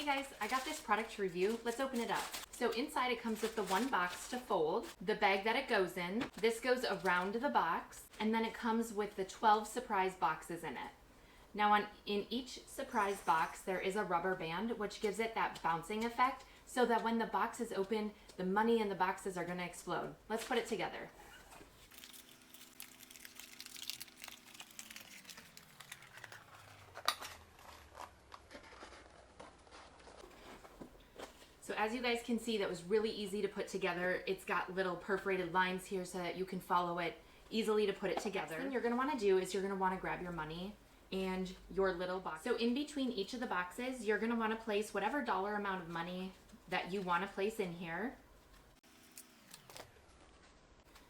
Okay guys, I got this product to review. Let's open it up. So inside it comes with the one box to fold, the bag that it goes in, this goes around the box, and then it comes with the 12 surprise boxes in it. Now in each surprise box there is a rubber band which gives it that bouncing effect so that when the box is open, the money in the boxes are going to explode. Let's put it together. So as you guys can see, that was really easy to put together. It's got little perforated lines here so that you can follow it easily to put it together. What you're going to want to do is you're going to want to grab your money and your little box. So in between each of the boxes, you're going to want to place whatever dollar amount of money that you want to place in here.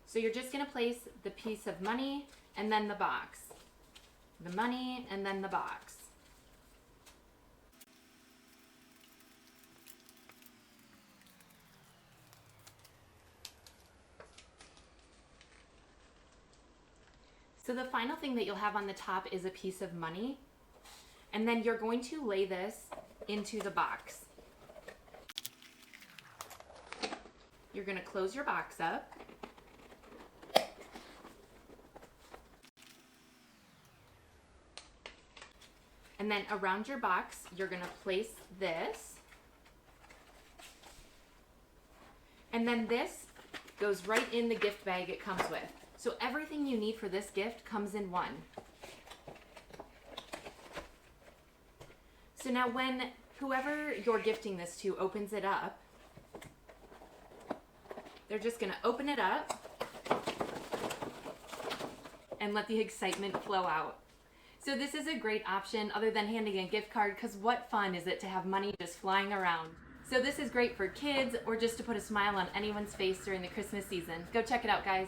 So you're just going to place the piece of money and then the box. The money and then the box. So the final thing that you'll have on the top is a piece of money, and then you're going to lay this into the box. You're going to close your box up. And then around your box, you're going to place this. And then this goes right in the gift bag it comes with. So everything you need for this gift comes in one. So now when whoever you're gifting this to opens it up, they're just going to open it up and let the excitement flow out. So this is a great option other than handing a gift card, because what fun is it to have money just flying around? So this is great for kids or just to put a smile on anyone's face during the Christmas season. Go check it out, guys.